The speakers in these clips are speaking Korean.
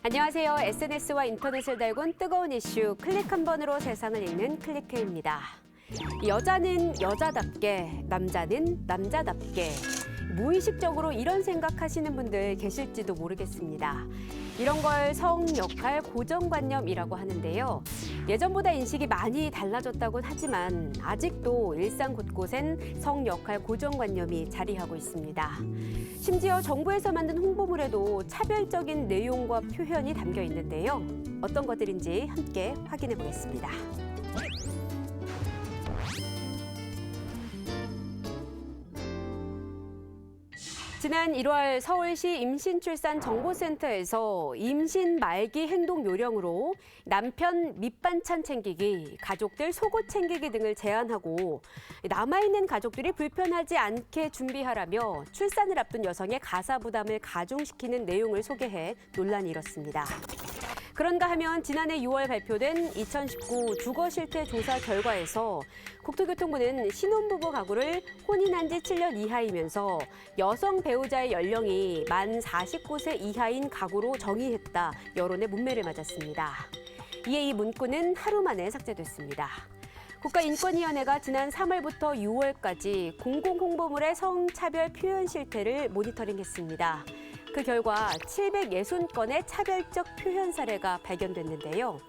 안녕하세요. SNS와 인터넷을 달군 뜨거운 이슈 클릭 한 번으로 세상을 읽는 클릭해입니다. 여자는 여자답게, 남자는 남자답게. 무의식적으로 이런 생각하시는 분들 계실지도 모르겠습니다. 이런 걸 성, 역할, 고정관념이라고 하는데요. 예전보다 인식이 많이 달라졌다곤 하지만 아직도 일상 곳곳엔 성, 역할, 고정관념이 자리하고 있습니다. 심지어 정부에서 만든 홍보물에도 차별적인 내용과 표현이 담겨 있는데요. 어떤 것들인지 함께 확인해 보겠습니다. 지난 1월 서울시 임신출산정보센터에서 임신 말기 행동 요령으로 남편 밑반찬 챙기기, 가족들 속옷 챙기기 등을 제안하고 남아있는 가족들이 불편하지 않게 준비하라며 출산을 앞둔 여성의 가사 부담을 가중시키는 내용을 소개해 논란이 일었습니다. 그런가 하면 지난해 6월 발표된 2019 주거실태 조사 결과에서 국토교통부는 신혼부부 가구를 혼인한 지 7년 이하이면서 여성 배우자의 연령이 만 49세 이하인 가구로 정의했다. 여론의 문매를 맞았습니다. 이에 이 문구는 하루 만에 삭제됐습니다. 국가인권위원회가 지난 3월부터 6월까지 공공홍보물의 성차별 표현 실태를 모니터링했습니다. 그 결과 760건의 차별적 표현 사례가 발견됐는데요.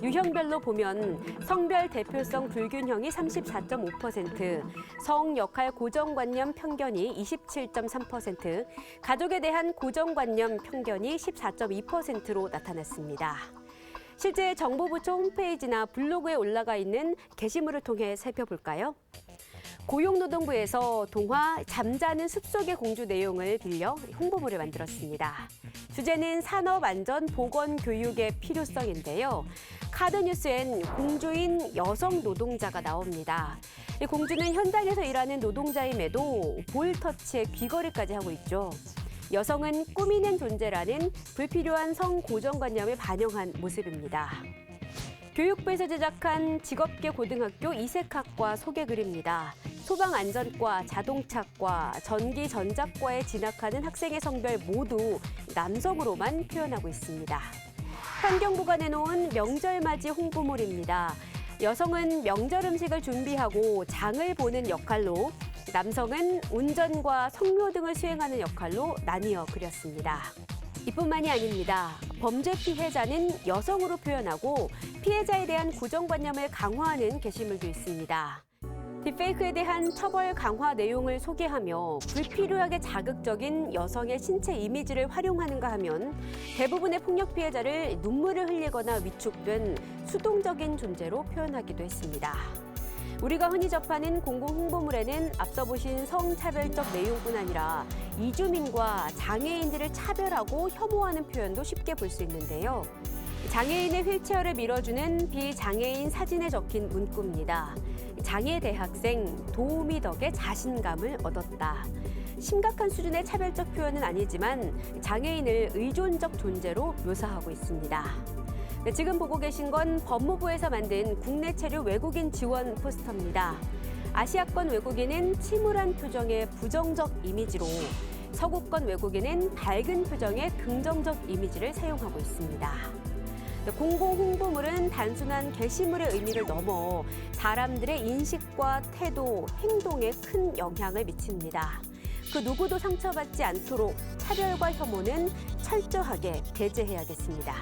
유형별로 보면 성별 대표성 불균형이 34.5%, 성, 역할, 고정관념 편견이 27.3%, 가족에 대한 고정관념 편견이 14.2%로 나타났습니다. 실제 정보부처 홈페이지나 블로그에 올라가 있는 게시물을 통해 살펴볼까요? 고용노동부에서 동화 잠자는 숲속의 공주 내용을 빌려 홍보물을 만들었습니다. 주제는 산업안전보건교육의 필요성인데요. 카드뉴스엔 공주인 여성 노동자가 나옵니다. 이 공주는 현장에서 일하는 노동자임에도 볼터치에 귀걸이까지 하고 있죠. 여성은 꾸미는 존재라는 불필요한 성 고정관념을 반영한 모습입니다. 교육부에서 제작한 직업계 고등학교 이색학과 소개글입니다. 소방안전과, 자동차과, 전기전자과에 진학하는 학생의 성별 모두 남성으로만 표현하고 있습니다. 환경부가 내놓은 명절맞이 홍보물입니다. 여성은 명절 음식을 준비하고 장을 보는 역할로, 남성은 운전과 성묘 등을 수행하는 역할로 나뉘어 그렸습니다. 이뿐만이 아닙니다. 범죄 피해자는 여성으로 표현하고 피해자에 대한 고정관념을 강화하는 게시물도 있습니다. 딥페이크에 대한 처벌 강화 내용을 소개하며 불필요하게 자극적인 여성의 신체 이미지를 활용하는가 하면 대부분의 폭력 피해자를 눈물을 흘리거나 위축된 수동적인 존재로 표현하기도 했습니다. 우리가 흔히 접하는 공공홍보물에는 앞서 보신 성차별적 내용뿐 아니라 이주민과 장애인들을 차별하고 혐오하는 표현도 쉽게 볼 수 있는데요. 장애인의 휠체어를 밀어주는 비장애인 사진에 적힌 문구입니다. 장애 대학생 도우미 덕에 자신감을 얻었다. 심각한 수준의 차별적 표현은 아니지만 장애인을 의존적 존재로 묘사하고 있습니다. 지금 보고 계신 건 법무부에서 만든 국내 체류 외국인 지원 포스터입니다. 아시아권 외국인은 침울한 표정의 부정적 이미지로, 서구권 외국인은 밝은 표정의 긍정적 이미지를 사용하고 있습니다. 공공홍보물은 단순한 게시물의 의미를 넘어 사람들의 인식과 태도, 행동에 큰 영향을 미칩니다. 그 누구도 상처받지 않도록 차별과 혐오는 철저하게 배제해야겠습니다.